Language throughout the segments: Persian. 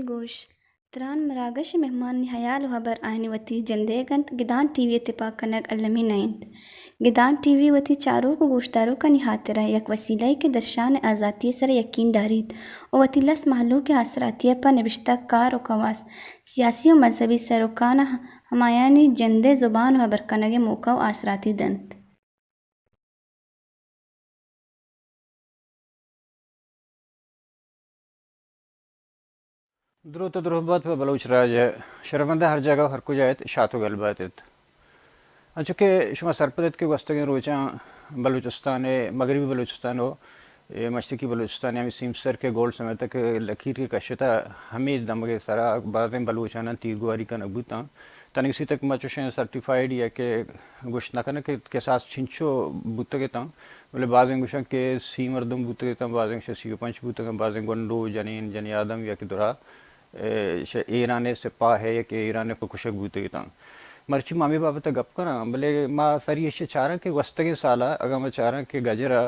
गोश त्रन मरागश मेहमान निहयाल हबर आने वती जंदेगंत गिदान टीवी इत्तेफाक कनक अलमी नयंत गिदान टीवी वती चारों को गोश्तारों का निहातरा यक वसीला के दर्शान आज़ाती सर यकीन दारीद और वतीलस महलों के असरातिया पर नविश्ता कार और कवास सियासी और मजहबी सरोकाना हमायानी जंदे ज़ुबान व बरकनगे मौका और आसराती दंत द्रुत द्रुहबत व बलूच राज शर्मंदा हर जगह हर को जायत शातो गलबात चूँकि शुमा सरपदत के वस्तगे रोचा बलूचिस्तान मगरबी बलूचिस्तान हो मशरकी बलूचिस्तान यानी सीमसर के गोल्ड समय तक लकीर के कशता हमें दमगे सारा बातें बलूचाना तीरगुआरी का नबूता तनिक सी तक मचुशें सर्टिफाइड या के गुश नकन के साथ छिंचो बुतगे ता बोले बाजें गुशा के सी मर्दम बुतगे ता बाजें सी पंच बुतगे बाजें गंडो जनीन जनी आदम या के दुरा ईरान सिपा है या कि ईरान को कुशक बुतगे ता मर्ची मामी बाबा तक गप करा बोले माँ सारी ये चारा के वस्तगे साला अगर मैं चारा के गजरा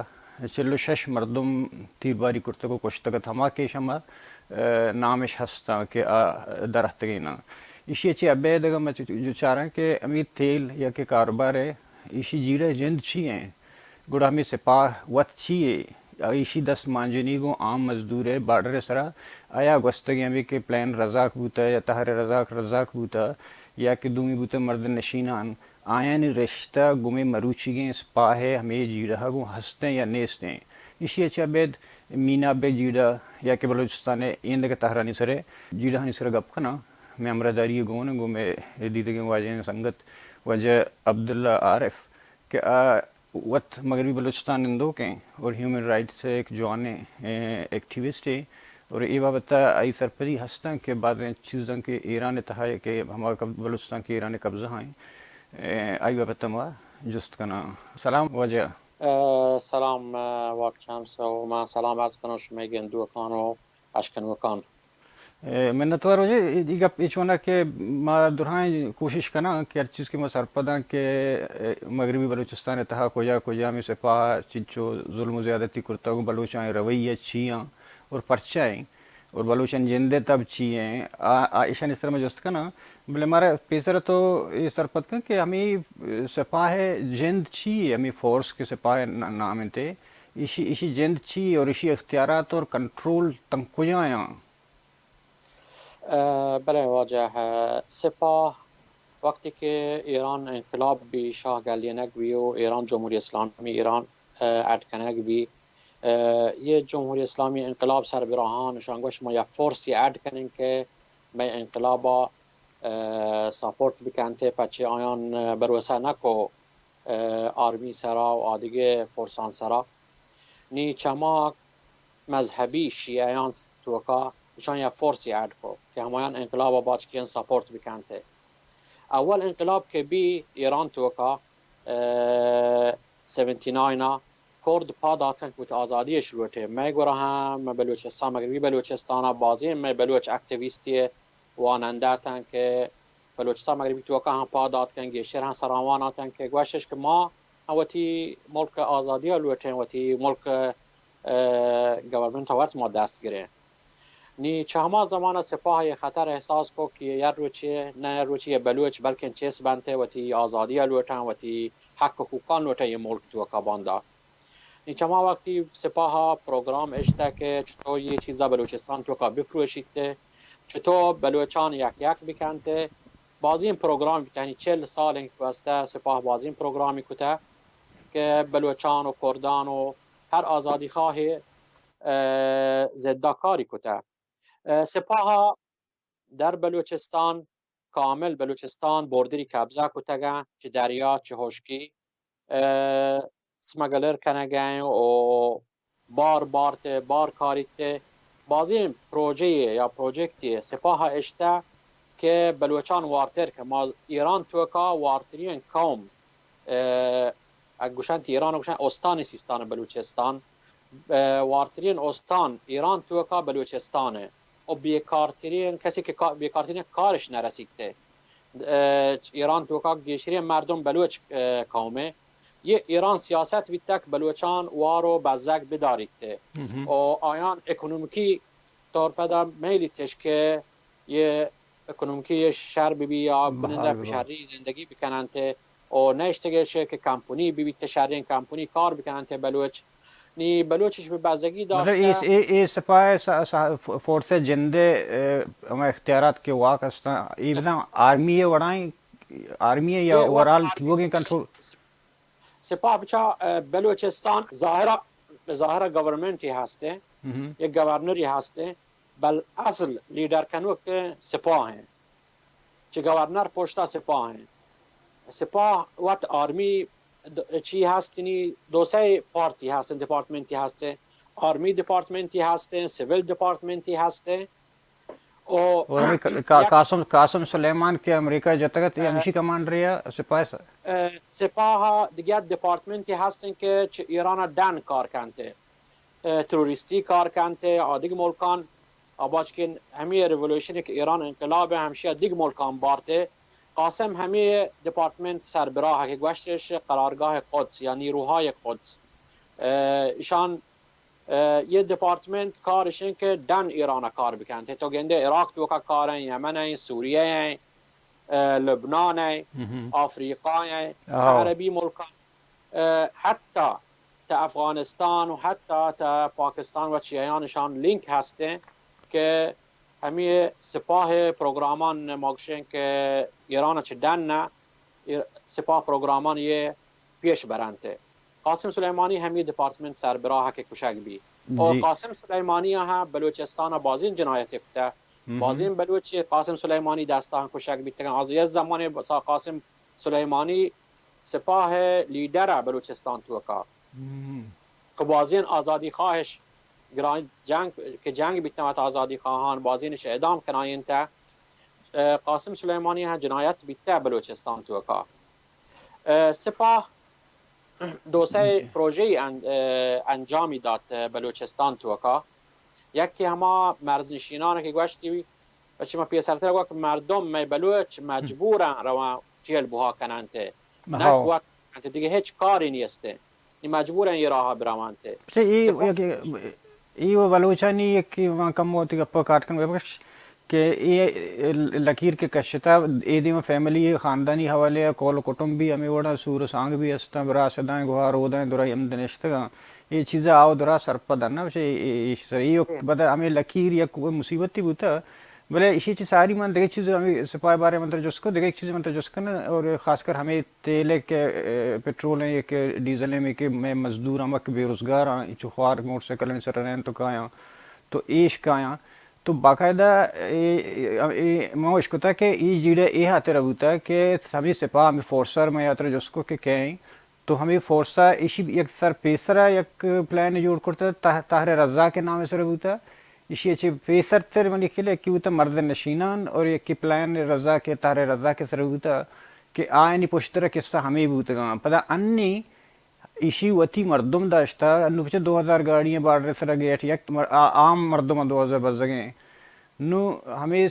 चलो शश मर्दम तीरबारी कुर्ते को कुश्तगत हमा के शमा नामिश हस्ता के दरख्तगे ना इसी अच्छी अबे दगा मैं जो चारा के अमीर तेल या के कारोबार है इसी जीरे जिंद छी हैं गुड़ा में सिपाह वत छी है इसी 10 मांजनी को आम मजदूर है बार्डर सरा आया गस्तगी हमें के प्लान रजाक बूता या तहर रजाक बूता या कि दूमी बूते मर्द नशीनान आयन रिश्ता गुमे मरूचिगे स्पाहे हमें जीड़ा गो हंसते या नेसते इसी अच्छा बेद मीना बे जीड़ा या कि बलूचिस्तान इंद के तहरानी सरे जीड़ा हनी सर गप कना मैं अमरादारी गोन गो में दीदे के वाजे संगत वजह अब्दुल्ला आरिफ के वत मगरबी बलूचिस्तान इंदो के और ह्यूमन राइट्स से एक जवान एक्टिविस्ट है और ये बाबत आई सरपरी हंसता के बाद चीज़ों के ईरान तहा के हमारा बलूचिस्तान के ईरान कब्जा हैं आई बाबत मा जुस्त कना सलाम वजह سلام وقت شمس و ما سلام عرض کنم شما گندو کان و اشکن و کان मैंने तो रोजे इगा पिछोना के माँ दुराएं कोशिश करना कि हर चीज़ के मैं सरपदा के मगरबी बलूचिस्तान तहा कोजा में से पा चिंचो जुल्म ज़्यादती कुर्ता को बलूचाएं रवैया छियाँ और परचाएं और बलूचन जिंदे तब चाहिए ईशान इस तरह में जस्त का ना बोले हमारा पेसर तो ये सरपत का कि हमें सिपाह जिंद चाहिए हमें फोर्स के सिपाह नाम थे इसी जिंद चाहिए और इसी इख्तियारात और कंट्रोल तंग को जाया بله واجه سپاه وقتی که ایران انقلاب بی شاه گلینک بی و ایران جمهوری اسلامی ایران ادکنک بی یه جمهوری اسلامی انقلاب سر براهان شانگوش ما یه فورسی اد کنین که می انقلابا ساپورت بکنته پچه آیان بروسه نکو آرمی سرا و آدیگه فورسان سرا نی چما مذهبی شیعیان توکا نشان یه فورسی اد کو که همایان انقلابا باچ کین ساپورت بکنته اول انقلاب که بی ایران توکا 79 کرد پا داتن که آزادی شروعه می گره هم بلوچستان مغربی بلوچستان بازی می بلوچ اکتیویستی واننده تن که بلوچستان مغربی توکا هم پا داد کن گیشتر هم سراوان تن که گوشش که ما وتی ملک آزادی لوتن وتی ملک گورنمنت ورت ما دست گیره نی چهما زمان سپاه خطر احساس کو که یه روچی نه روچی بلوچ بلکه چیس بنته وتی آزادی لوتن وتی حق حقوقان لوتن یه ملک توکا باندا نی چهما وقتی سپاه پروگرام اشته که چطور یه چیزا بلوچستان توکا بفروشیده چطور بلوچان یک بکنته بازی این پروگرام یعنی 40 سال این واسطه سپاه بازی این پروگرامی کته که بلوچان و کردان و هر آزادی خواه ضد کاری کته سپاه در بلوچستان كامل بلوچستان بوردری کابزا کتگن چه دریا چه هشکی سمگلر کنگن و بار کاریت بازی پروژه یا پروژکتی سپاه اشته که بلوچان وارتر که ما ایران توکا وارترین قوم گوشن ایران گوشن استان سیستان بلوچستان وارترین استان ایران توکا بلوچستانه و بیکارترین کسی که بیکارترین کارش نرسیده ایران توکا گیشری مردم بلوچ قومه یه ایران سیاست بیتک بلوچان وارو بزک بداریده و آیان اکونومیکی طور میلی تشکه یه اکونومیکی شهر بی یا بنده بشهری زندگی بکننته و نشتگه که کمپونی بی تشهرین کمپونی کار بکننته بلوچ نی بلوچش به بزگی داشته मतलब ये सपा फोर्स जिंदे हम इख्तियारात के वाक हस्ता ये बता आर्मी है वड़ाई आर्मी है या ओवरऑल वो के कंट्रोल سپاه بچا بلوچستان ظاهرا گورنمنتی هسته یک گورنری هسته بل اصل لیدر کنو که سپاه ہیں چه گورنر پشتا سپاه ہیں سپاه وقت آرمی چی هستنی دو سه پارتی هستن دیپارتمنتی هسته آرمی دیپارتمنتی هسته سیویل دیپارتمنتی هسته और कासम सुलेमान के अमेरिका जतगत ये हमेशा कमांडर है سپاه دیگه دیپارتمنتی هستن که چه ایران دن کار کنته تروریستی کار کنته آدیگ ملکان آباش که همه ریولوشنی که ایران انقلاب همشه دیگ ملکان بارته قاسم همه دیپارتمنت سربراه که گوشتش قرارگاه قدس یا نیروهای قدس ایشان یه دیپارتمنت کارشن که دن ایران کار بکنته تو گنده عراق تو کارن یمن سوریه لبنان افریقا عربی ملکان حتی تا افغانستان و حتی تا پاکستان و چیانشان لینک هسته که همه سپاه پروگرامان ماگشن که ایران چه دن سپاه پروگرامان یه پیش برنته قاسم سلیمانی همه دیپارتمنت سربراه که کشک بی و قاسم سلیمانی ها بلوچستان بازین جنایت کته بازین بلوچی قاسم سلیمانی دستان کشک بیت از یه زمان قاسم سلیمانی سپاه لیدر بلوچستان توکا که بازین آزادی خواهش جنگ بیت آزادی خواهان بازینش اعدام کناین تا قاسم سلیمانی ها جنایت بیت بلوچستان توکا سپاه دو سه پروژه انجامی داد بلوچستان توکا یکی همه مرزنشینان که گوشتی و چه ما پیسرتر گوه که مردم می بلوچ مجبورن رو تیل بوها کننته نکوات دیگه هیچ کاری نیسته مجبورن یه راه برامانته ये वो बलूचानी कि वहाँ कम होती गप्पा काट कर कि ये लकीर के कश्ता एदी में फैमिली ख़ानदानी हवाले कौल कुटुंबी हमें वड़ा सूर सांग भी हस्ता बरा सदाएं गुहार होदाएं दुरा हम दनेश्तगा ये चीज़ें आओ दुरा सरपदा ना वैसे ये बता हमें लकीर या कोई मुसीबत ही बुता बोले इसी चीज़ सारी मन देखे चीज़ हमें सिपाही बारे मंत्र जिसको देखे चीज़ें मंत्र जिसका ना और ख़ासकर हमें तेल के पेट्रोल है के डीजल में के मैं मजदूर हम के बेरोज़गार हैं चुखार मोटरसाइकिल में सर रहे हैं तो कहाँ तो ईश कहाँ तो बाकायदा मैं इसको था कि ये जीड़े ये हाथे रबूता कि सभी सिपाह हमें फोर्सर में यात्रा जिसको के कहें तो हमें फोर्सा इसी एक सर पेसरा एक प्लान जोड़ करता ताहरे रज़ा के नाम से रबूता इसी अच्छे पेसर तेरे में लिखे ले कि वो तो मर्द नशीनान और एक की प्लान रज़ा के तारे रज़ा के सर बूता कि आए नहीं पुश्तरा किस्सा हमें बूता पता अन्नी इसी वती मर्दम दाश्ता अन्नु पीछे 2000 गाड़ियाँ बाढ़ सर गए एक आम मर्दम 2000 बज गए नु हमें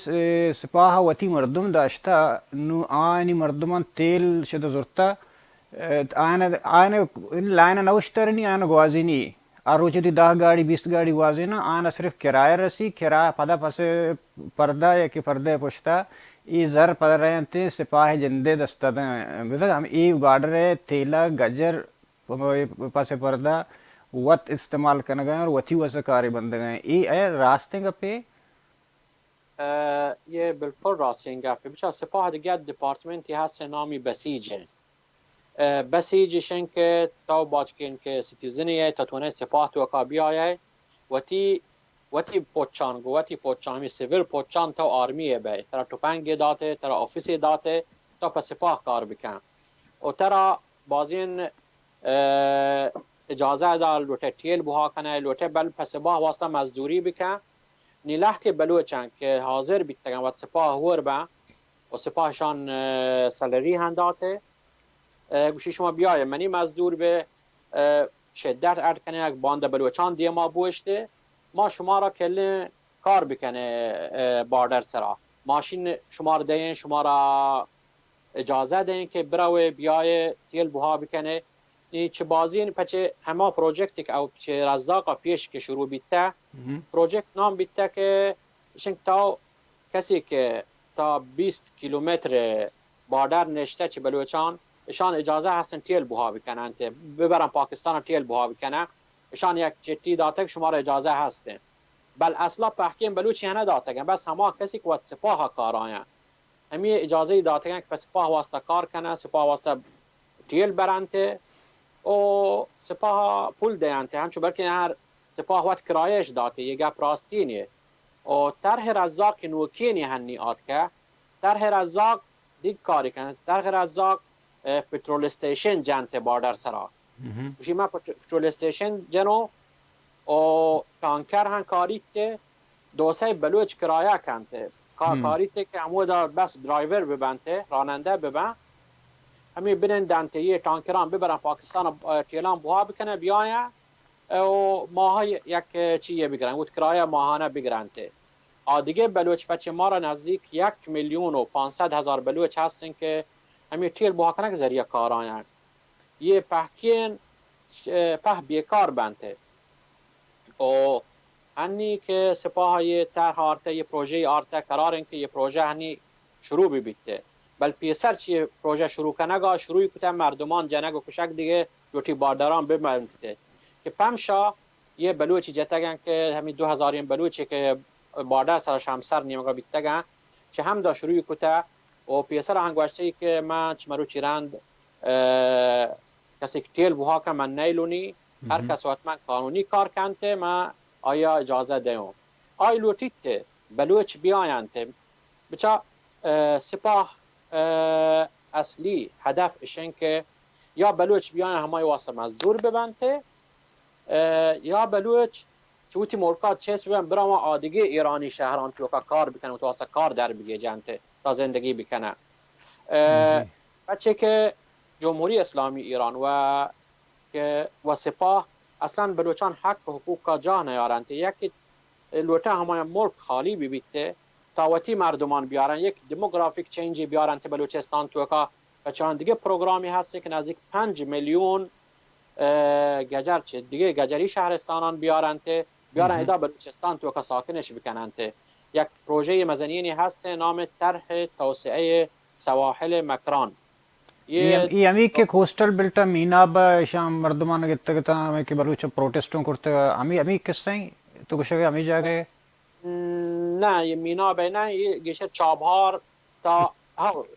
सिपाह वती मर्दम दाश्ता नु आनी मर्दमान तेल शद ज़ुरता आने लाइन नौश्तर नहीं आने गवाजी नहीं आरोचे थी 10 गाड़ी 20 गाड़ी वाजे ना आना सिर्फ किराया रसी किराया पदा पसे पर्दा या कि पर्दे पुश्ता ये जर पद रहे थे सिपाही जिंदे दस्ता मतलब हम ये गाड़ रहे तेला गजर पासे पर्दा वत इस्तेमाल करने गए और वती वैसे कार्य बंद गए ये रास्ते का पे ये बिल्कुल रास्ते का पे बच्चा सिपाह दिया डिपार्टमेंट यहाँ से नामी बसीज है بسیجشن که تا باچ کن که سیتیزنیه تا تونه سپاه تو اکابی آیه و تی وتی پوچان گوتی پوچان همی سیویل پوچان تا آرمیه به ترا توپنگ داته ترا آفیسی داته تا پس سپاه کار بکن و ترا بازین اجازه دار لوته تیل بها کنه لوته بل پس سپاه واسطه مزدوری بکن نیلحت بلوچن که حاضر بیتگن و سپاه هور با و سپاهشان سالری هنداته گوشی شما بیایه منی مزدور به شدت ارد کنه یک باند بلوچان دیه ما بوشته ما شما را کلی کار بکنه باردر سرا ماشین شما را دین شما را اجازه دین که بروه بیایه تیل بها بکنه چه بازی پچه همه پروژکتی که او چه رزاقا پیش که شروع بیته پروژکت نام بیته که شنگ تا کسی که تا 20 کیلومتر باردر نشته چه بلوچان اشان اجازه هستن تیل بها بکنن ببرن پاکستان تیل بها بکنن اشان یک چتی داته شما را اجازه هستن بل اصلا پحکیم بلوچی هنه داته بس همه کسی که وقت سپاه کارایان همی اجازه داته که سپاه واسطه کار کنه سپاه واسطه تیل برنته و سپاه پول دیانته همچون بلکه هر سپاه وقت کرایش داته یه گپ راستینیه و طرح رزاق نوکینی هنی آد که طرح رزاق دیگ کاری کنه طرح رزاق پترول استیشن جنته باردر سرا وشی ما پترول استیشن جنو و تانکر هن کاریت که دوسه بلوچ کرایه کنته کاریت که همو دا بس درایور ببنته راننده ببن همی بینن دنته یه تانکران ببرن پاکستان تیلان بها بکنه بیاین و ماها یک چیه بگیرن و کرایه ماهانه بگیرنته دیگه بلوچ بچه ما را نزدیک 1,500,000 بلوچ هستن که همی تیل بها کنه که ذریعه کاران یه پهکین په بیکار بنته و هنی که سپاه یه طرح آرته یه پروژه آرته قرارن که یه پروژه هنی شروع بیته بل پیسر چیه پروژه شروع کنه گاه شروعی کتا مردمان جنگ و کشک دیگه لوتی بارداران بمنته که پمشا یه بلوچی جتگن که همین 2000 بلوچی که باردار سرش همسر نیمگا بیتگن چه هم دا شروعی کتا و پیسر هنگوشتی که من چمرو چیرند کسی که تیل بها که من نیلونی هر کس وقت من قانونی کار کنته من آیا اجازه دیون آی لوتیت بلوچ بیاینته بچه سپاه اصلی هدف اشن که یا بلوچ بیاین همای واسه مزدور ببنته یا بلوچ چوتی مرکات چیز ببن برام آدیگه ایرانی شهران تو کار بکنه و تو واسه کار در بگه جنته تا زندگی بکنه بچه که جمهوری اسلامی ایران و سپاه اصلا بلوچان حق و حقوق کا جا نیارنته یکی لوته همای ملک خالی بیبیته تاوتی مردمان بیارن یک دموگرافیک چینجی بیارن تا بلوچستان توکا بچهان دیگه پروگرامی هسته که نزدیک 5 میلیون گجر چه دیگه گجری شهرستانان بیارن ادا بلوچستان توکا ساکنش بکنن یک پروژه مزنینی هست نام طرح توسعه سواحل مکران یمی که کوسٹل بیلٹا مینا با شام مردمان گتگتا ہمیں کہ بلوچ پروٹیسٹوں کرتے امی کس طرح تو کچھ امی جا گئے نه یه مینا بینه یه گشه چابهار تا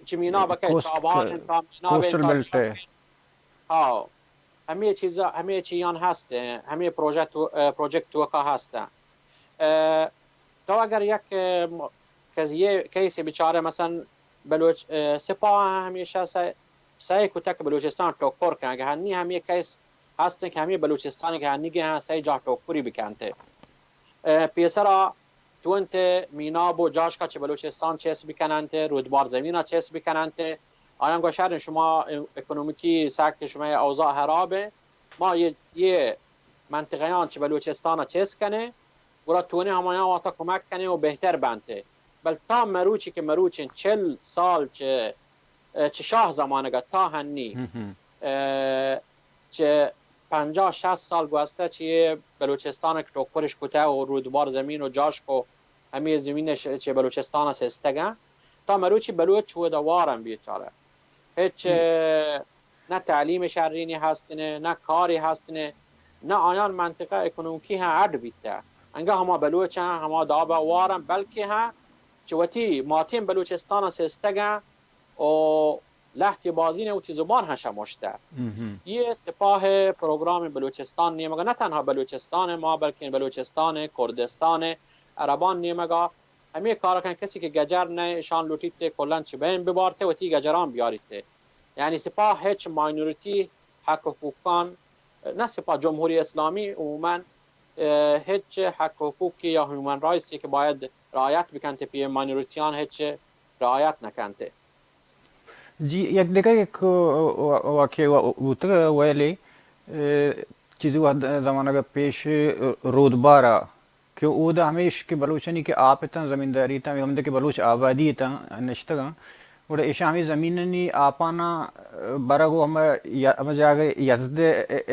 چه مینا بکه چابهار تا مینا کوسٹل بیلٹ همه چیزا همه چیان هسته همه پروژکت توکا هسته تو اگر یک قضیه کیسی بیچاره مثلا بلوچ سپاه همیشه سعی کتا که بلوچستان ٹوکر کنه که هنی همه کیس هستن که همه بلوچستانی که هنی گه سعی جا ٹوکری بکنته پیسرا تو انت مینا بو جاش کا چه بلوچستان چیس بکننته رودبار زمینا چیس بکننته آیان گوشهر شما اکونومیکی ساک شما اوضاع خرابه ما یه منطقهان چه بلوچستان چیس کنه برا تونه همایان واسه کمک کنه و بهتر بنته بل تا مروچی که مروچین 40 سال چه شاه زمانه تا هنی چه 50-60 سال گذشته چه بلوچستان که ٹوکرش کته و رودبار زمین و جاش کو همه زمینش چه بلوچستان سستگه تا مروچی بلوچ و دوارم بیچاره هیچ نه تعلیم شرینی هستنه نه کاری هستنه نه آیان منطقه اکنومیکی ها عد بیته انگه همه بلوچ همه دابه وارم بلکه ها چوتی ماتیم بلوچستان سستگه و لحتی بازین و تی زبان هشه مشتر یه سپاه پروگرام بلوچستان نیمگا، نه تنها بلوچستان ما بلکه بلوچستان، کردستان، عربان نیمگا همه کارا کن. کسی که گجر نه شان لوتیت کلان چه بین ببارته و تی گجران بیاریته. یعنی سپاه هیچ ماینورتی حق حقوقان، نه سپاه جمهوری اسلامی عموما هیچ حق حقوقی یا هیومن رایتسی که باید رعایت بکنته پی ماینورتیان هیچ رعایت نکنته. जी एक देखा एक वाक्य उतर वाले चीज़ वो ज़माना का पेश रोदबारा कि वो दा हमेश के बलूचनी के आप इतना ज़मींदारी था हम दे के बलूच आबादी था नश्तगा वो ऐशा हमें ज़मीननी आपाना बरा को हम जाके यज़दे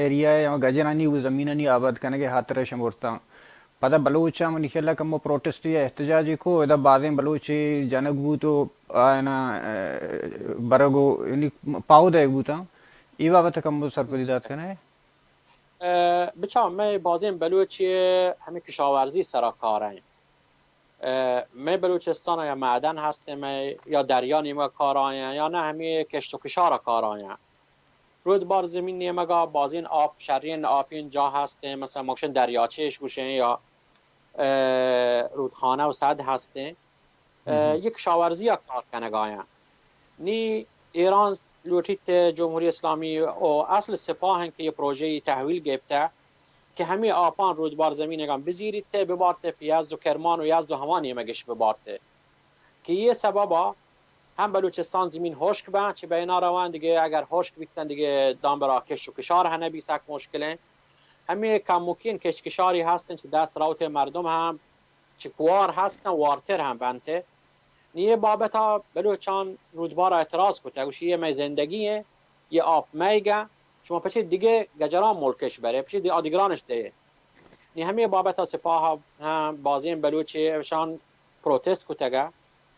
एरिया या गजरानी वो ज़मीननी आबाद करने के हाथ रश मोरता पता बलूच हम निकला कम प्रोटेस्ट या एहतजाजी को इधर बाज़ें बलूची जनक बू तो आना बरगो यानी पाउद है बूता ये बात कम सरपंच करना है بچه می بازیم بلوچی همه کشاورزی سراکاره ایم. می بلوچستان یا معدن هستیم یا دریا نیمه کارای یا نه همه کشت و کشار کارای. رود بار زمین نیمه بازین آب شرین آبین جا هستیم، مثلا مکشن دریاچهش بوشن یا رودخانه و سد هستیم. یک کشاورزی کار کنگای. نی ایران لوتیت جمهوری اسلامی و اصل سپاه که یه پروژه تحویل گرفته که همه آپان رودبار زمین گام بزیریت ببارته پیاز و کرمان و یزد و هوانی مگش ببارته که یه سببا هم بلوچستان زمین خشک به چه بینا روان دیگه اگر خشک بیتن دیگه دام برا کش و کشار هنه بیسک مشکله. همه کموکین کشکشاری هستن چه دست راوت مردم هم چه کوار هستن وارتر هم بنته. نیه بابتا بلوچان رودبار اعتراض کته گوشی می زندگیه یه آب میگه شما پچه دیگه گجران ملکش بره پچه دیگه آدیگرانش ده. نی همه بابتا سپاه هم بازیم بلوچی شان پروتست کتگه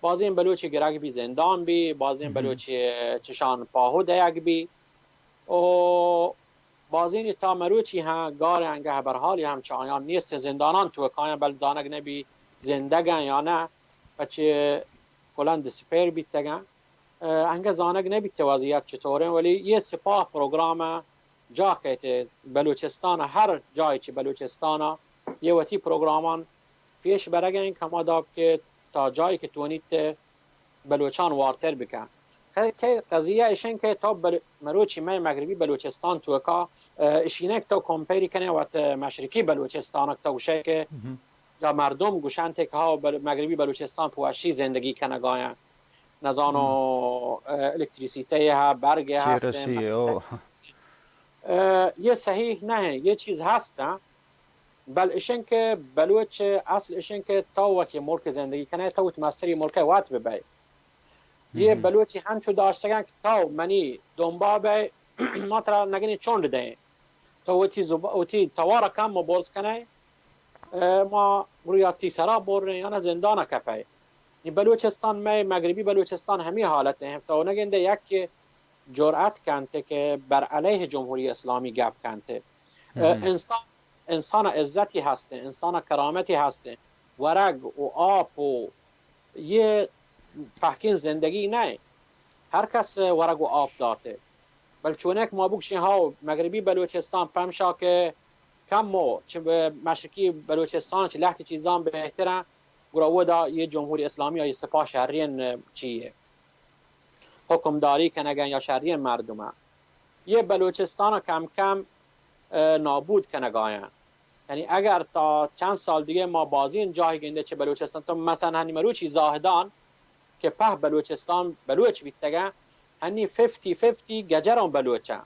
بازیم بلوچی گرگ بی زندان بی بازیم بلوچی چشان پاهو دیگ بی و بازین تا مروچی ها گار انگه برحالی هم چه آیان نیست زندانان تو کاین بل زانگ نبی زندگن یا نه بچه کلان دسپیر بیتگن انگه زانگ نبیت وضعیت چطوره ولی یه سپاه پروگرام جا که بلوچستان هر جایی که بلوچستان یه وتی پروگرامان پیش برگن کما داب که تا جایی که تونیت بلوچان وارتر بکن که قضیه ایشن که تا مروچی می مغربی بلوچستان تو که اشینک تا کمپیری کنه وقت مشرقی بلوچستان تا گوشه که یا مردم گوشن که ها مغربی بلوچستان پوشی زندگی کنه گاین نزانو الکتریسیته ها برگ هست یه صحیح نه یه چیز هست بل اشن که بلوچ اصل اشن که تا وقتی ملک زندگی کنه تا مستری ملک وات ببی یه بلوچی همچو داشتگن که تا منی دنبابه ما ترا نگنی چون ده تا وتی توارا کم مبارز کنه ما رویاتی سرا بورن یا نه زندان کپی این بلوچستان می مغربی بلوچستان همین حالته هم تا نگنده یک جرأت کنته که بر علیه جمهوری اسلامی گپ کنته. انسان عزتی هسته، انسان کرامتی هسته، ورق و آب و یه فحکین زندگی نه هر کس ورق و آب داته بل چونک ما بکشین ها مغربی بلوچستان پمشا که کم چه به مشرقی بلوچستان چه لحتی چیزان بهتره گروه دا یه جمهوری اسلامی یا یه سپاه شهرین چیه حکمداری کنگن یا شهرین مردمه یه بلوچستان کم کم نابود کنگاین. یعنی اگر تا چند سال دیگه ما بازی جایی گنده چه بلوچستان تو مثلا هنی مروچی زاهدان که په بلوچستان بلوچ بیتگه هنی 50-50 گجران بلوچه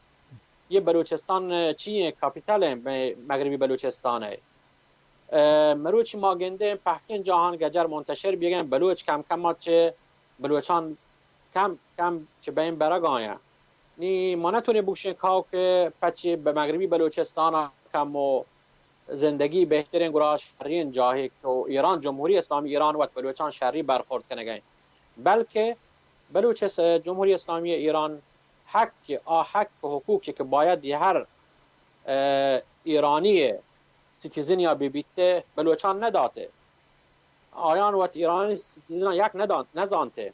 یه بلوچستان چیه کاپیتال مغربی بلوچستانه مروچی ما گنده پهکین جهان گجر منتشر بیگن بلوچ کم کم ما چه بلوچان کم کم چه بین برگاین نی ما نتونه بکشین که پچه به مغربی بلوچستان کم و زندگی بهترین گروه شهرین جاهی که ایران جمهوری اسلامی ایران و بلوچان شهری برخورد کنگین بلکه بلوچستان جمهوری اسلامی ایران حق و حقوقی که باید هر ایرانی سیتیزن یا بیبیته بلوچان نداته آیان و ایرانی سیتیزن یک نزانته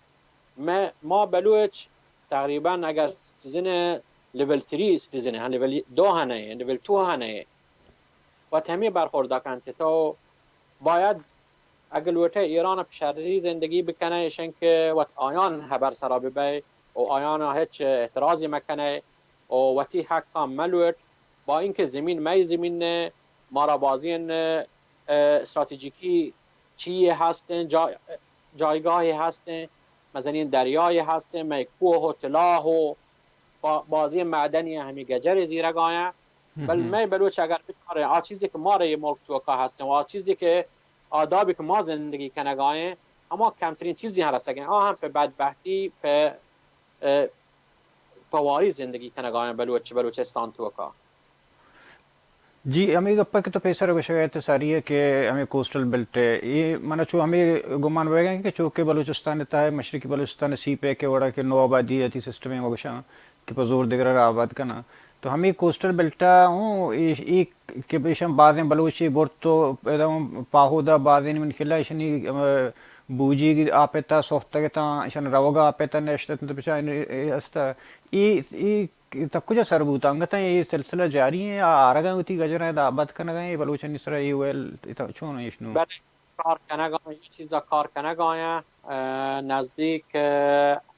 ما بلوچ تقریبا اگر سیتیزن لیول 3 سیتیزن هن لیول 2 هنه لیول 2 هنه و تمی برخورده کنت تو باید اگر وقت ایران پشری زندگی بکنه ایشن که وقت آیان هبر سرا ببی و آیان هیچ اعتراضی مکنه و وقتی حق ملوت با اینکه زمین می زمین ما را بازی استراتژیکی چیه هستن جایگاهی هستن مثلا دریایی هستن می کوه و طلاه و بازی معدنی همی گجر زیرگایا بل می بلوچ اگر بکاره آ چیزی که ما را ملک توکا هستن و آ چیزی که آدابی که ما زندگی کنگاهی اما کمترین چیزی هستن هم به بدبختی به پواری زندگی کنگاهی بلوچستان توکا जी हमें गप्पा के तो पैसा रवशगैत सारी है कि हमें कोस्टल बेल्ट है ये माना चो हमें गुमान वगैरह कि चौके बलूचिस्तान है मशरकी बलूचिस्तान सी पे के वड़ा के नो आबादी है सिस्टम है वगैरह कि पजोर दिगर आबाद का ना तो हमें कोस्टल बेल्टा हूँ एक के बेशम बाजें बलूची बोर्ड तो पाहुदा बाजें मन खिला इशनी बूजी आपेता सोफ्ता के ता इशन रवगा आपेता नेश्ता तो पिछा अस्ता ये तब कुछ सरबूत अंगता ये सिलसिला जारी है आरगा उती गजरा है आबाद करना गए बलूचन इसरा ये वेल इतना चुन इशनु کار کنگاه یه چیزا کار کنگاه نزدیک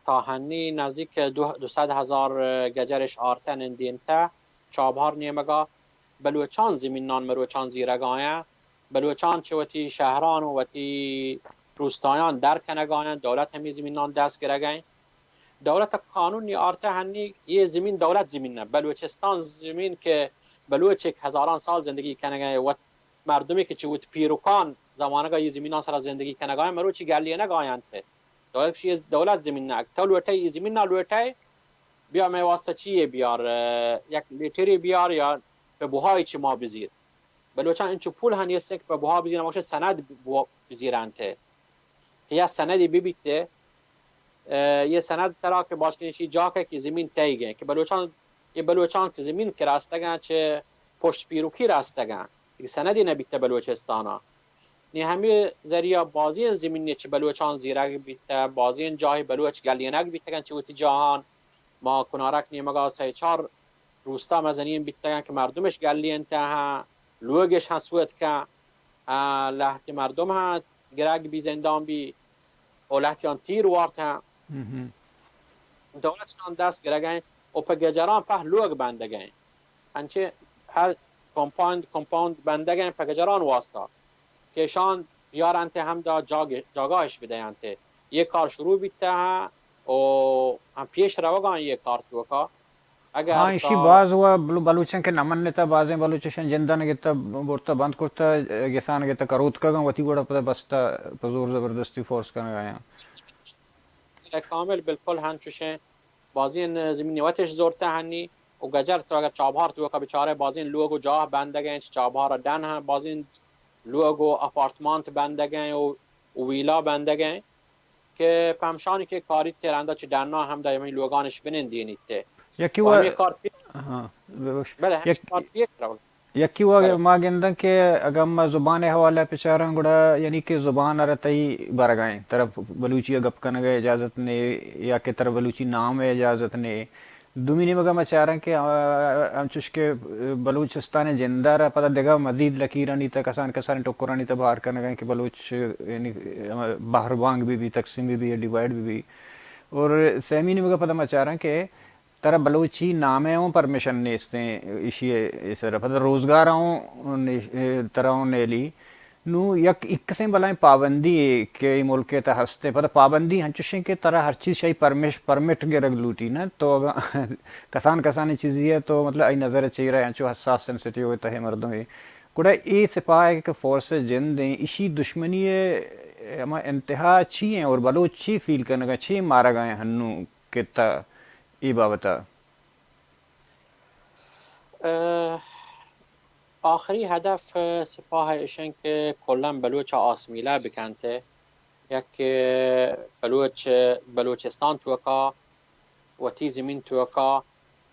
تاهنی نزدیک 200,000 گجرش آرتن اندینتا چابهار نیمگا بلوچان زمینان مروچان زیرگاه بلوچان چه وتی شهران و وتی روستایان در کنگاه دولت همی زمینان دست گرگاه دولت قانونی آرته هنی یه زمین دولت زمین نه بلوچستان زمین که بلوچ هزاران سال زندگی کنگاه و مردمی که چوت پیروکان زمانه یه زمینان سر زندگی کنگاه مروچی گلیه نگاهند دولت زمین نه تولوته زمین نه لوته بیا می واسطه چیه بیار یک لیتری بیار یا به بوهای چی ما بزیر بلوچان این چو پول هنی است که به بوها بزیر نماشه سند بزیرنته که یا سندی ببیته یه سند سرا که باش کنشی جاکه که زمین تایگه که بلوچان که زمین که راستگن چه پشت پیروکی راستگن که سندی نبیته بلوچستانا نی همه ذریعه بازی زمینی چه بلوچان زیرگ بیته بازی جای بلوچ گلینگ بیتگن چه اوتی جهان ما کنارک نیمگا 3-4 روستا مزنین بیتگن که مردمش گلین ته لوگش هسوت که لحظه مردم ها گرگ بی زندان بی اولتیان تیر وارت دولتشان دست گرگن و پا گجران په لوگ بندگن انچه هر کمپاند بندگن پا گجران واسطا که شان بیارن ته هم دا جاگاهش بدهن ته یک کار شروع بیته و هم پیش روگان یک کار توکا اگر हाँ इसी बाज हुआ बलूचन के नमन नेता बाजें बलूचिशन जिंदा ने गेता बोरता बंद करता गेसान गेता करोत का वती बड़ा पता बस्ता पजोर जबरदस्ती फोर्स करने गया کامل بالکل هنچوشه بازین زمینی واتش زورته هنی و گجر تو اگر چابهار تو که بیچاره بازین لوگو جاه بندگن چابهار دن هم بازین لوگو آپارتمانت بندگن و ویلا بندگن که پمشانی که کاری ترنده چه دنا هم دایمی لوگانش بنندینید ته یکی و کار بله همین کار پیک رو यकी वो मागेंदा के अगर मैं जुबान हवाला पिछारा गुड़ा यानी कि जुबान अरतई बरगाएं तरफ बलूची गप करने गए इजाज़त ने या के तरफ बलूची नाम है इजाज़त ने दुमिनी मगा मैं चाह रहा कि हम चुश के बलूचिस्तान जिंदा रहा पता देगा मजीद लकीरानी तक कसान टोकरानी तक बाहर करने गए कि बलूच यानी बाहर बांग भी तकसीम भी डिवाइड भी और सेमी ने मगा पता मैं चाह रहा कि तरह बलूची नामे हूँ परमिशन ने इसने इसी इस तरह पता रोजगार हूँ तरह नेली नू यक एक से बलाएं पाबंदी के मुल्क के हंसते पता पाबंदी हंचुशे के तरह हर चीज़ शाही परमिट के रग लूटी ना तो कसान चीज़ है तो मतलब आई नज़र चाहिए रहा है हसास सेंसिटिव होता है मर्दों में कुड़ा ये सिपाही के फोर्स जिन दें इसी दुश्मनी हम इंतहा अच्छी हैं और बलूची फील करने का अच्छी मारा गए हन्नू के ता ای بابتا آخری هدف سپاه ایشن که کلن بلوچ آسمیله بکنته یک بلوچستان توکا و تی زمین توکا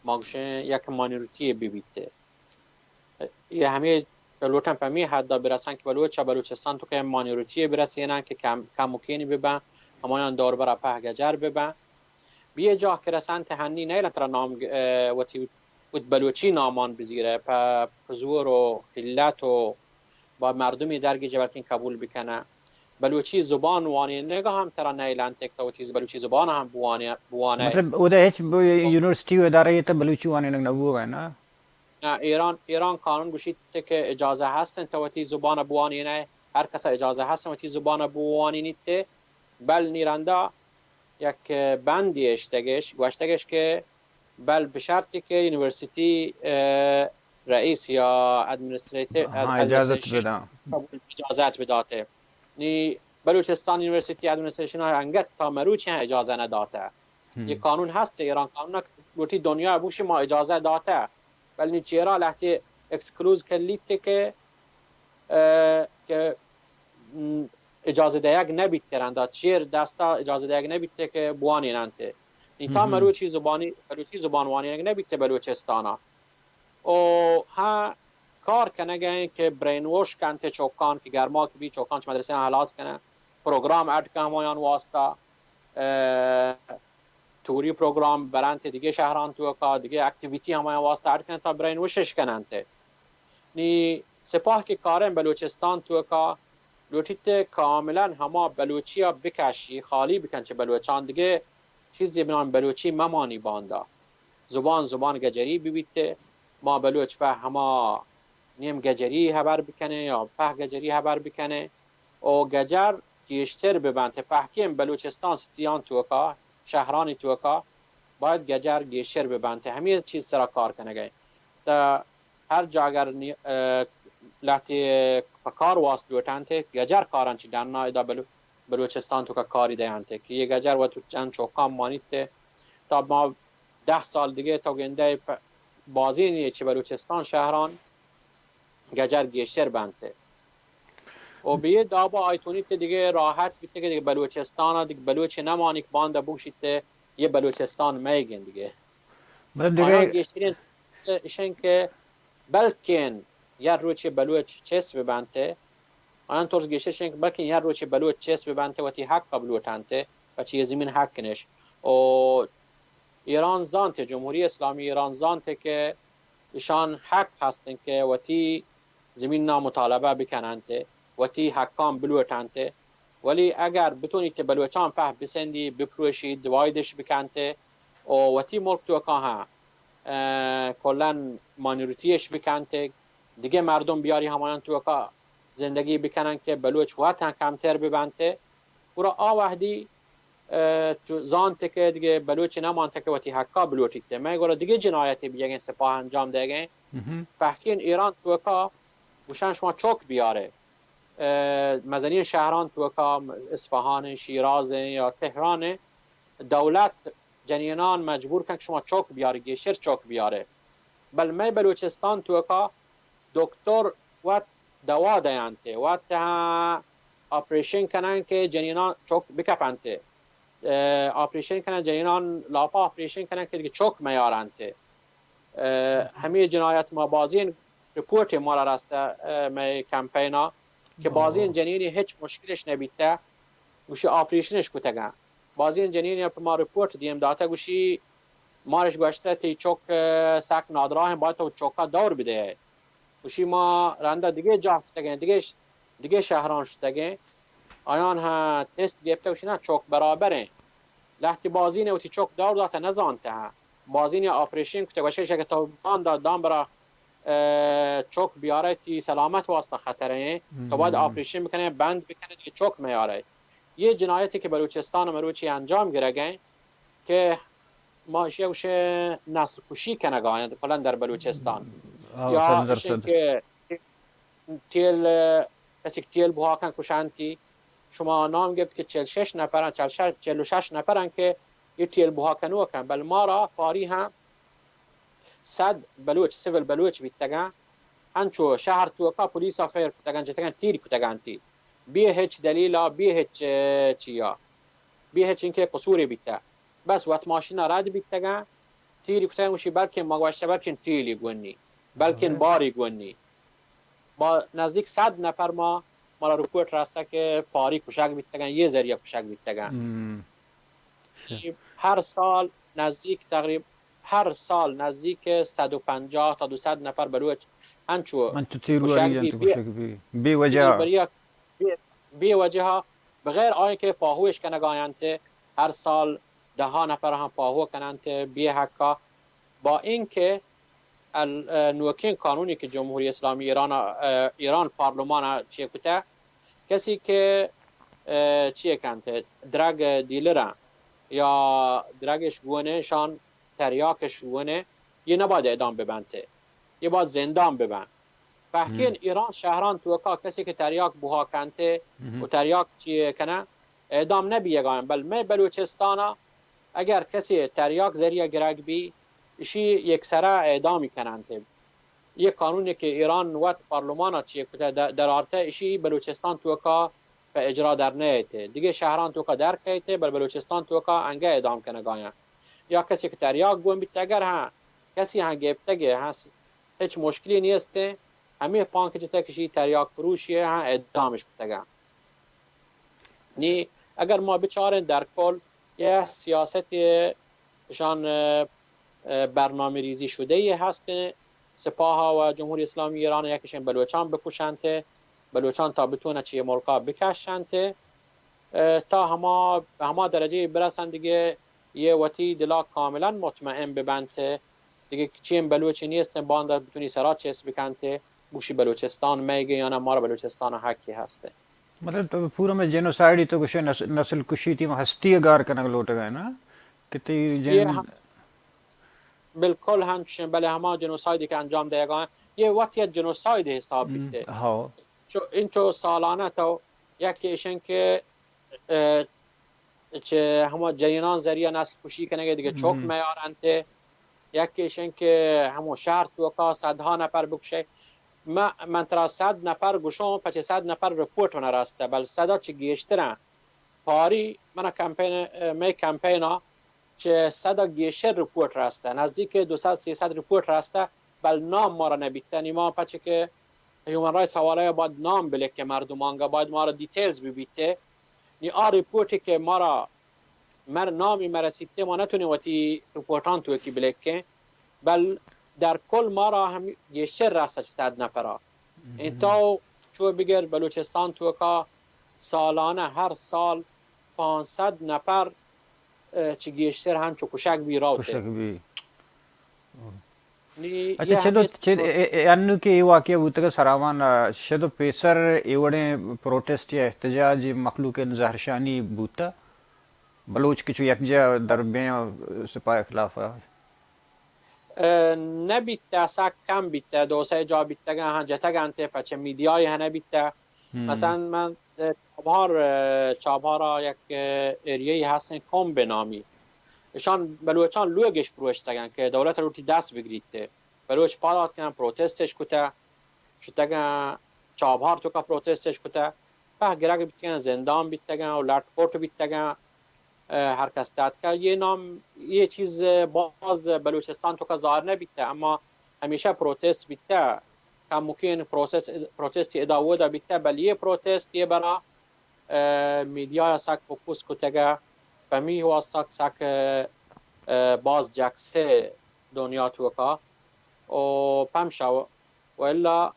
ماگوشن یک مانیروتی ببیته یه همه بلوچن پمی حدا برسن که بلوچستان توکا مانیروتی برسینن که کم مکینی ببن همایان دور برا په گجر ببن بیه جا که رسان تهنی نه لطرا نام وتی ود بلوچی نامان بزیره پا حضور و خلات و با مردمی درگی جبرکین قبول بکنه بلوچی زبان وانی نگاه هم ترا نیلان تکتا و چیز بلوچی زبان هم بوانه मतलब उधर हेच यूनिवर्सिटी इदारा ये तो बलूची वाने नग नबू है ना ایران قانون گوشید که اجازه هستن توتی زبان بوانی نه هر کس اجازه هستن توتی زبان بوانی نیته بل نیرنده یک بندی اشتگش گوشتگش که بل به شرطی که یونیورسیتی رئیس یا हाँ इजाज़त ادمنستریشن बेदा اجازت بداته نی بلوچستان یونیورسیتی ادمنستریشن انگت تا مروچ اجازه نداته یک قانون هست ایران قانون گوتی دنیا بوش ما اجازه داته ولی چیرا لحظه اکسکلوز کلیت که اجازه دیگ نبیت کرنده چیر دستا اجازه دیگ نبیت که بوانی ننته نیتا مروچی زبانی بلوچی زبانوانی نبیت بلوچستانا او ها کار کنه که برین وش کنته چوکان که گرما که بی چوکان چه مدرسه حلاس کنه پروگرام اد که همایان واسطه توری پروگرام برانت دیگه شهران تو کا دیگه اکتیویتی همایان واسطه اد کنه تا برین وشش کننته نی سپاه که کارن بلوچستان تو کا لوتیت کاملا هما بلوچیا بکشی خالی بکن چه بلوچان دیگه چیزی بنام بلوچی ممانی باندا زبان گجری ببیته ما بلوچ به هما نیم گجری خبر بکنه یا په گجری خبر بکنه او گجر گیشتر ببنده پهکیم بلوچستان ستیان توکا شهرانی توکا باید گجر گیشتر ببنده همین چیز سرا کار کنه گه تا هر جاگر لحظه کار واسط لوتانته گجر کارن چی داننا ادا بلوچستان توکا کاری دیانته که یه گجر و تو چند چوکام مانیته تا ما 10 سال دیگه تا گنده بازی نیه چه بلوچستان شهران گجر گیشتر بنده و بیه دابا آیتونیت دیگه راحت بیته که دیگه بلوچستان دیگه بلوچ نمانیک بانده بوشیته یه بلوچستان میگن دیگه मतलब آیان دیگه گیشترین ایشن که بلکن یه روچه بلوچ چس ببنده آیان طورز گیشترین که بلکن یه روچه بلوچ چس ببنده و تی حق قبلوتنده و چی زمین حق کنش و ایران زانته جمهوری اسلامی ایران زانته که ایشان حق هستن که وتی زمین نامطالبه بکننته وتی حکام بلوتنته ولی اگر بتونید بلوچان په بسندی بپروشید وایدش بکنته و وتی ملک تو که کلن مانوریتیش بکنته دیگه مردم بیاری همایان تو که زندگی بکنن که بلوچ وطن کمتر ببنته پورا آوهدی تو زانته که دیگه بلوچ نمانته که وتی حقا بلوچیته میگوره دیگه جنایتی بیگن سپاه انجام دهگن فحکین ایران تو که وشان شما چوک بیاره مزنی شهران تو که اصفهان شیراز یا تهران دولت جنینان مجبور کن که شما چوک بیاره گیشر چوک بیاره بل می بلوچستان تو که دکتر و دوا دیانته و آپریشن کنن که جنینان چوک بکپنته آپریشن کنن جنینان لاپا آپریشن کنن که دیگه چوک میارنته همه جنایت ما بازین رپورت ما را راسته می کمپینا که بازین جنینی هیچ مشکلش نبیده گوشی آپریشنش کتگن بازین جنینی پر ما رپورت دیم داته گوشی مارش گوشته تی چوک سک نادراه باید تو چوکا دور بده گوشی ما رنده دیگه جاستگن دیگه شهران شدگن آیان ها تست گفته گوشی نه چوک برابره لحتی بازین و تی چوک دور داته نزانته ها بازین آپریشن کته گوشی که تو دام برا چوک بیاره تی سلامت واسطه خطره تو باید آپریشن بکنه بند بکنه دیگه چوک میاره یه جنایتی که بلوچستان و مروچی انجام گرگن که ماشیه وشه نسل کشی کنه گاهند کلا در بلوچستان یا ایشن که تیل کسی که تیل بوها کن کشنتی شما نام گفت که 46 نفرن 46 نفرن که یه تیل بوها کنو کن بل ما را فاری هم 100 بلوچ سیول بلوچ بیتگن هنچو شهر توکا پولیسا فیر کتگن جتگن تیر کتگن تی بیه هیچ دلیلا بیه هیچ چیا بیه هیچ اینکه قصوری بیته بس وقت ماشین رد بیتگن تیری کتگن وشی بلکن مگوشته بلکن تیلی گونی بلکن باری گونی با نزدیک 100 نفر ما رپورت راسته که فاری کشک بیتگن یه ذریعه کشک بیتگن هر سال نزدیک تقریبا هر سال نزدیک 150 تا 200 نفر بلوچ هنچو من تو تیرواری کشک جان بی تو بی کشک بی وجه بریا بی وجه ها بغیر آنکه پاهوش کنگاینته هر سال 10 نفر هم پاهو کننته بی حکا با اینکه نوکین قانونی که جمهوری اسلامی ایران پارلمان چیه کته کسی که چیه کنته درگ دیلره یا درگش گونه شان تریاکش گونه یه نباید اعدام ببنده یه باید زندان ببند فحکین ایران شهران توکا کسی که تریاک بوها کنته و تریاک چیه کنه اعدام نبیگایم بل می بلوچستانا اگر کسی تریاک ذریعه گرگ بی ایشی یک سره اعدامی کننده یک قانونی که ایران وقت پارلمان چیه کته در آرته ایشی بلوچستان توکا به اجرا در نیته دیگه شهران توکا در کیته بل بلوچستان توکا انگه اعدام کنه گایم یا کسی که تریاک گون بیت اگر ها کسی ها گیبتگه هست هیچ مشکلی نیسته همه پانک جتا کشی تریاک فروشیه ها اعدامش بتگه نی اگر ما بچارن در کل یه سیاست شان برنامه ریزی شده هستن سپاه و جمهوری اسلامی ایران یکیشن بلوچان بکشنته بلوچان تا بتونه چیه ملکا بکشنته تا هما درجه برسن دیگه یه وتی دلا کاملا مطمئن ببنته دیگه چیم بلوچی نیستن باند بتونی سرات چیز بکنته بوشی بلوچستان میگه یا نه ما رو بلوچستان حقی هسته मतलब तो पूरा में जेनोसाइड ही तो कुछ नस्ल कुशी थी हस्ती गार कनक लौट गए ना कितनी یه जन بالکل همچنین بله هما جنوسایدی که انجام دهگاه یه وقتی جنوساید حساب بیته ها این تو سالانه تو یکیشن که چه همه جینان ذریعه نسل کشی کنه دیگه چوک میارنته یکیشن که همو شهر تو کا صدها نفر بکشه من ترا 100 نفر گوشم پچ 100 نفر رپورت من راسته بل صدا چه گیشتره پاری من کمپینا چه صدا گیشتر رپورت راسته نزدیک 200 300 رپورت راسته بل نام ما را نبیتنی ما پچ که هیومن رایتس حواله باید نام بلکه مردمانگا باید ما را دیتیلز ببیته نی ریپورتی که ما را نامی مرسیده ما نتونیم وقتی رپورتان تو کی بلکه بل در کل ما را هم گیشتر راسته 100 نفره انتو چو بگر بلوچستان تو کا سالانه هر سال 500 نفر چی گیشتر هم چو کشک بی راوته कुछ भी نی अच्छा یه चलो همیست अन्न के ये वाक़या बुतगा सरावान शदो पेसर एवड़े प्रोटेस्ट या एहतजाज मखलूक नजहरशानी बूता बलूच किचु यकजा दरमिया सिपाही खिलाफ نبیته سک کم بیته دو سه جا بیته ها جتگ انته پچه میدیای ها نبیته مثلا من چابهار را یک اریهی هستن کم بنامی اشان بلوچان لوگش پروشتگن که دولت روتی دست بگیریده بلوچ پالات کنن پروتستش کته شتگن چابهار تو که پروتستش کته په گرگ بیتگن زندان بیتگن و لرکورت بیتگن هر کس داد که یه چیز باز بلوچستان تو که ظاهر نبیته اما همیشه پروتست بیته که ممکن پروتستی ادامه ده بیته بل یه پروتست یه برا میدیا سک فوکوس کتگه و می واسه سک باز جکسه دنیا تو که و پمشا و الا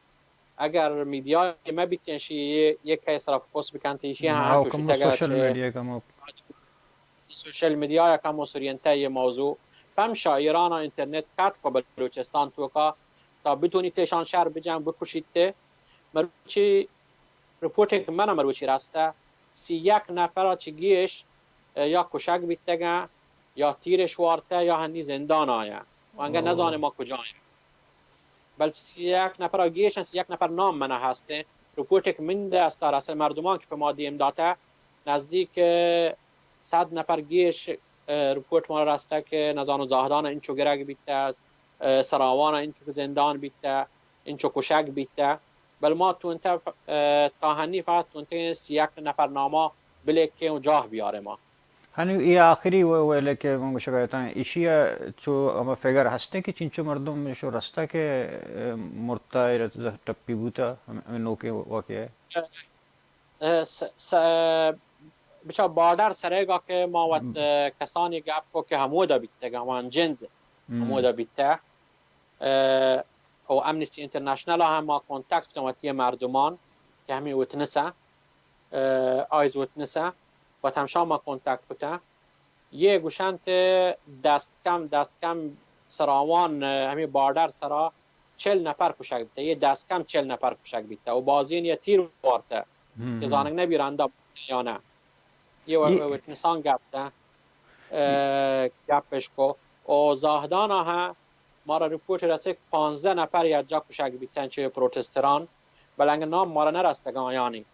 اگر میدیا ما بیتین شی یک کیس را فوکوس بکنتیشی هم او چو کم شتگه سوشل میدیا کم سوشل میدیا یکم مسئولیته موضوع پمشا ایران اینترنت کات کو بلوچستان تو کا تا بتونی تشان شهر بجام بکشید ته مروچی رپورت من مروچی راسته 31 نفر چی گیش یا کشک بیتگه یا تیرش وارته یا هنی زندان آیا و انگه نزانه ما کجا آیا بل 31 نفر گیش 31 نفر نام من هسته رپورت من ده است اصل مردمان که به ما دیم داته نزدیک 100 نفر گیش رپورت ما راسته که نزانو زاهدان اینچو گرگ بیته سراوان اینچو زندان بیته اینچو کشک بیته بل ما تو انت تا هنی فقط تو انت 31 نفر نامه بلکه و جاه بیاره ما hani ये आखिरी वो लेके मैं कहता है एशिया जो हम फिगर हंसते कि चिंचो मर्दों में जो रास्ता के मुर्ता टप्पी बूता हमें नोके वाक़या है بچا بارڈر سرێگا کە ماوەت کەسانی گەپ کۆ کە هەموو دەبیتە گەوان جند هەموو دەبیتە ئەو ئەمنیستی ئینتەرناشنەلا هەما کۆنتاکت بتەوەتیە مردمان کە هەمی وتنسە ئایز وتنسە و هەمشاما کۆنتاکت بتە یە گوشانتە دەستکەم سراوان هەمی بارڈەر سرا 40 نەفەر کوشک بیتە یە دەستکەم 40 نەفەر کوشک بیتە و بازیین یە تیر وارتە کە زانک نەبیرەندە یانە یه وتنسان گفته گپش کو و زاهدانا ها مارا ریپورت رسه 15 نفر یا جا کشک بیتن چه پروتستران بلنگ نام مارا نرستگان یعنی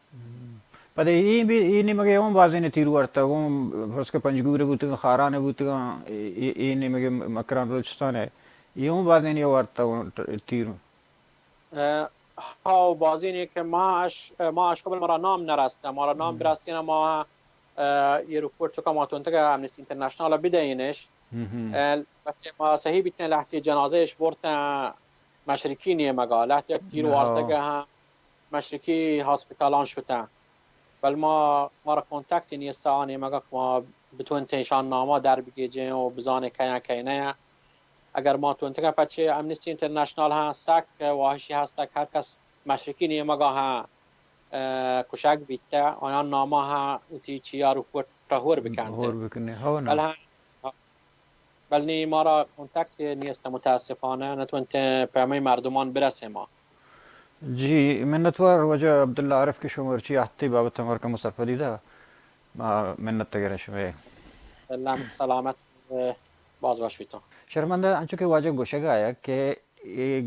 پده این مگه اون بازی نتیرو ورتا اون فرض که پنجگوره بودن خارانه بودن این مگه مکران بلوچستانه اون بازی نی ورتا تیرو ها بازی نی که ماش قبل مارا نام نرسته مارا نام برستین ما یه رپورت که ما تونتگه امنیستی اینترنشنال بدهینش وقتی ما صحیح بیتن لحظه جنازهش برتن مشرکی نیه مگا لحظه یک تیر وارتگه هم مشرکی هاسپیتالان شدن بل ما را کنتکتی نیست آنی مگا که ما بتون تنشان نامه در بگیجیم و بزانه که نه اگر ما تونتگه پچه امنیستی اینترنشنال ها سک واهشی هستک هر کس مشرکی نیه مگا ها کشک بیته آنها نامه ها اوتی چیا رو هور بکنه بل نی ما را کنتکت نیست متاسفانه نتونت پیامه مردمان برسه ما جی منتوار وجه عبدالله عارف که شمارچی احتی بابت امر که مصرفه ده منت تگره شوه سلامت باز باش بیتون शर्मंदा अंचु के वाजह गोशेगा आया कि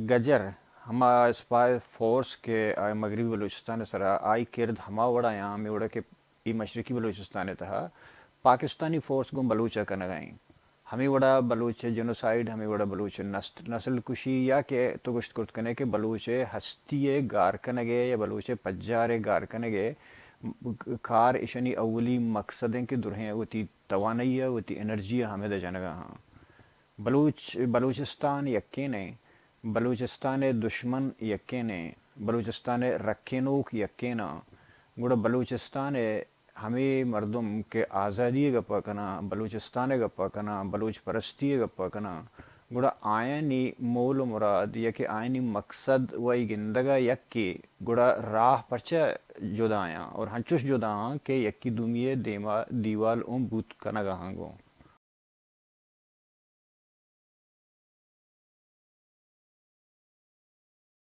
गजर हमा स्पाई फोर्स के मगरबी बलूचिस्तान सरा आई किरद हमा वड़ा यहाँ में वड़ा के ई मशरकी बलूचिस्तान था पाकिस्तानी फोर्स को बलूचा करना गई हमें वड़ा बलूच जेनोसाइड हमें वड़ा बलूच नस्ल कुशी या के तो गुश्त कुर्त करने के बलूचे हस्तिये गार कनगे या बलूचे पज्जारे गार कनगे कार इशनी अवली मकसदें के दुरहें होती तवानई होती एनर्जी हमें दे जानेगा हाँ बलूचिस्तान यकीन बलूचिस्तान दुश्मन यकीन बलूचिस्तान रक्केनोक यकीन गुड़ा बलूचिस्तान हमें मर्दम के आज़ादी गप्पा कना बलूचिस्तान गप्पा कना बलूच परस्ती गप्पा कना गुड़ा आयनी मोल मुराद या कि आयनी मकसद वही गिंदगा यक्की गुड़ा राह परचा जुदा आया और हंचुश जुदा के यक्की दुमिये दीवाल बूत कना गहांगो